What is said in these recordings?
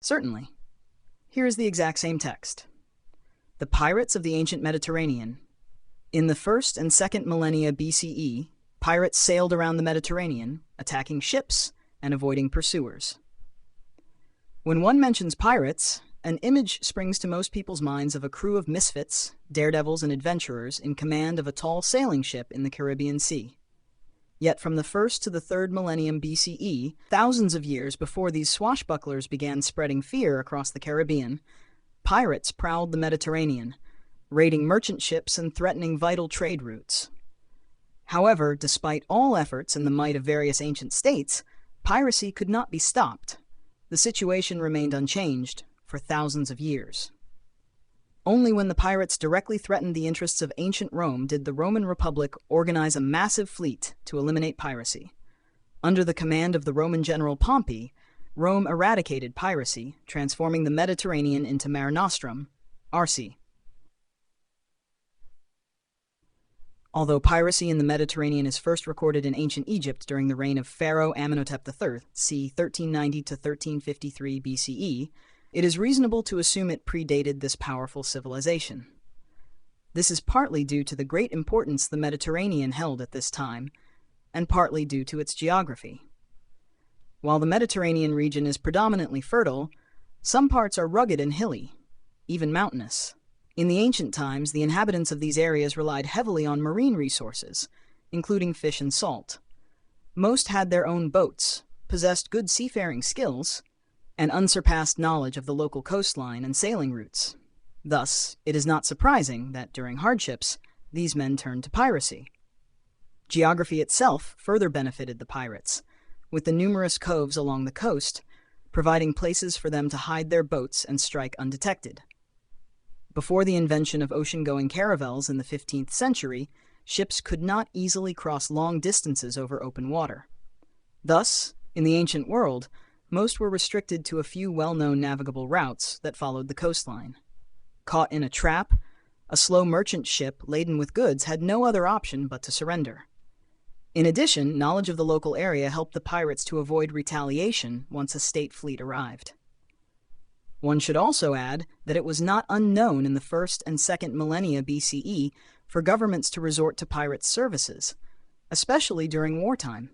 Certainly. Here is the exact same text. The pirates of the ancient Mediterranean. In the 1st and 2nd millennia BCE, pirates sailed around the Mediterranean, attacking ships and avoiding pursuers. When one mentions pirates, an image springs to most people's minds of a crew of misfits, daredevils, and adventurers in command of a tall sailing ship in the Caribbean Sea. Yet from the 1st to the 3rd millennium BCE, thousands of years before these swashbucklers began spreading fear across the Caribbean, pirates prowled the Mediterranean, raiding merchant ships and threatening vital trade routes. However, despite all efforts and the might of various ancient states, piracy could not be stopped. The situation remained unchanged for thousands of years. Only when the pirates directly threatened the interests of ancient Rome did the Roman Republic organize a massive fleet to eliminate piracy. Under the command of the Roman general Pompey, Rome eradicated piracy, transforming the Mediterranean into Mare Nostrum, our sea. Although piracy in the Mediterranean is first recorded in ancient Egypt during the reign of Pharaoh Amenhotep III, c. 1390 to 1353 BCE, it is reasonable to assume it predated this powerful civilization. This is partly due to the great importance the Mediterranean held at this time, and partly due to its geography. While the Mediterranean region is predominantly fertile, some parts are rugged and hilly, even mountainous. In the ancient times, the inhabitants of these areas relied heavily on marine resources, including fish and salt. Most had their own boats, possessed good seafaring skills, and unsurpassed knowledge of the local coastline and sailing routes. Thus, it is not surprising that during hardships, these men turned to piracy. Geography itself further benefited the pirates, with the numerous coves along the coast providing places for them to hide their boats and strike undetected. Before the invention of ocean-going caravels in the 15th century, ships could not easily cross long distances over open water. Thus, in the ancient world, most were restricted to a few well-known navigable routes that followed the coastline. Caught in a trap, a slow merchant ship laden with goods had no other option but to surrender. In addition, knowledge of the local area helped the pirates to avoid retaliation once a state fleet arrived. One should also add that it was not unknown in the 1st and 2nd millennia BCE for governments to resort to pirates' services, especially during wartime,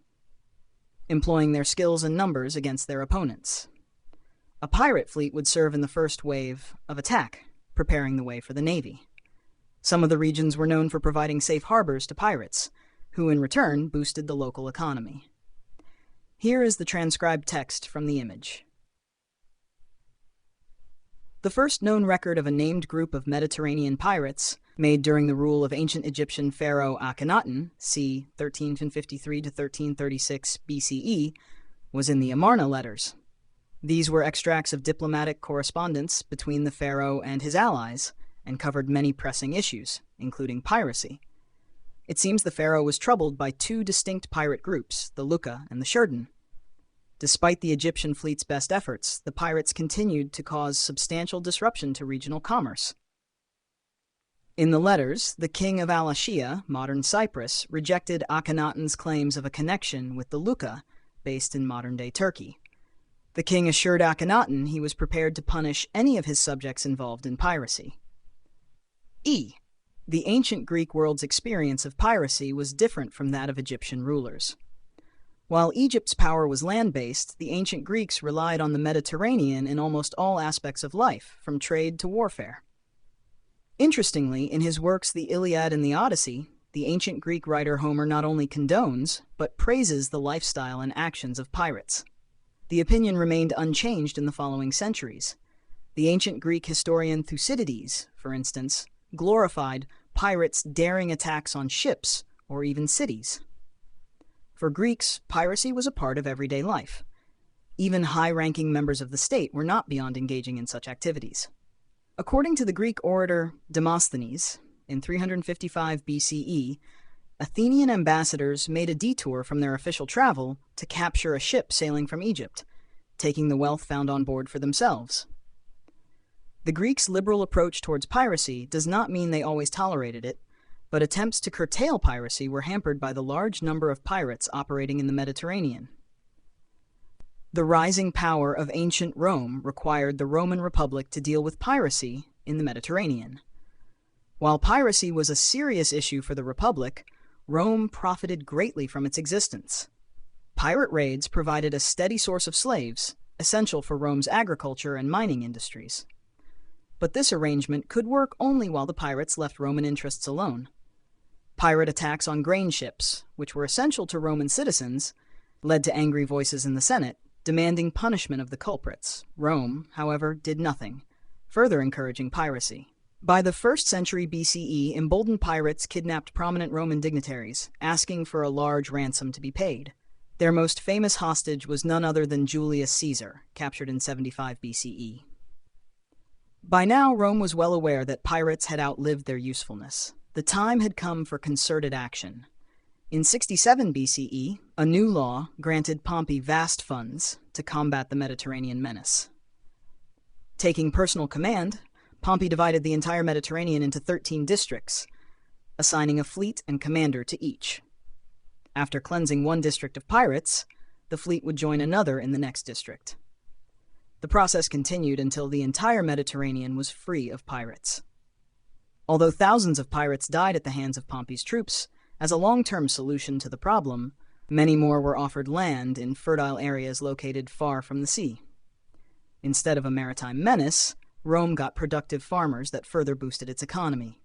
employing their skills and numbers against their opponents. A pirate fleet would serve in the first wave of attack, preparing the way for the navy. Some of the regions were known for providing safe harbors to pirates, who in return boosted the local economy. Here is the transcribed text from the image. The first known record of a named group of Mediterranean pirates, made during the rule of ancient Egyptian pharaoh Akhenaten, c. 1353 to 1336 BCE, was in the Amarna letters. These were extracts of diplomatic correspondence between the pharaoh and his allies, and covered many pressing issues, including piracy. It seems the pharaoh was troubled by two distinct pirate groups, the Luca and the Shurden. Despite the Egyptian fleet's best efforts, the pirates continued to cause substantial disruption to regional commerce. In the letters, the king of Al-Ashia, modern Cyprus, rejected Akhenaten's claims of a connection with the Luca, based in modern-day Turkey. The king assured Akhenaten he was prepared to punish any of his subjects involved in piracy. The ancient Greek world's experience of piracy was different from that of Egyptian rulers. While Egypt's power was land-based, the ancient Greeks relied on the Mediterranean in almost all aspects of life, from trade to warfare. Interestingly, in his works The Iliad and the Odyssey, the ancient Greek writer Homer not only condones, but praises the lifestyle and actions of pirates. The opinion remained unchanged in the following centuries. The ancient Greek historian Thucydides, for instance, glorified pirates' daring attacks on ships or even cities. For Greeks, piracy was a part of everyday life. Even high-ranking members of the state were not beyond engaging in such activities. According to the Greek orator Demosthenes, in 355 BCE, Athenian ambassadors made a detour from their official travel to capture a ship sailing from Egypt, taking the wealth found on board for themselves. The Greeks' liberal approach towards piracy does not mean they always tolerated it, but attempts to curtail piracy were hampered by the large number of pirates operating in the Mediterranean. The rising power of ancient Rome required the Roman Republic to deal with piracy in the Mediterranean. While piracy was a serious issue for the Republic, Rome profited greatly from its existence. Pirate raids provided a steady source of slaves, essential for Rome's agriculture and mining industries. But this arrangement could work only while the pirates left Roman interests alone. Pirate attacks on grain ships, which were essential to Roman citizens, led to angry voices in the Senate, demanding punishment of the culprits. Rome, however, did nothing, further encouraging piracy. By the 1st century BCE, emboldened pirates kidnapped prominent Roman dignitaries, asking for a large ransom to be paid. Their most famous hostage was none other than Julius Caesar, captured in 75 BCE. By now, Rome was well aware that pirates had outlived their usefulness. The time had come for concerted action. In 67 BCE, a new law granted Pompey vast funds to combat the Mediterranean menace. Taking personal command, Pompey divided the entire Mediterranean into 13 districts, assigning a fleet and commander to each. After cleansing one district of pirates, the fleet would join another in the next district. The process continued until the entire Mediterranean was free of pirates. Although thousands of pirates died at the hands of Pompey's troops, as a long-term solution to the problem, many more were offered land in fertile areas located far from the sea. Instead of a maritime menace, Rome got productive farmers that further boosted its economy.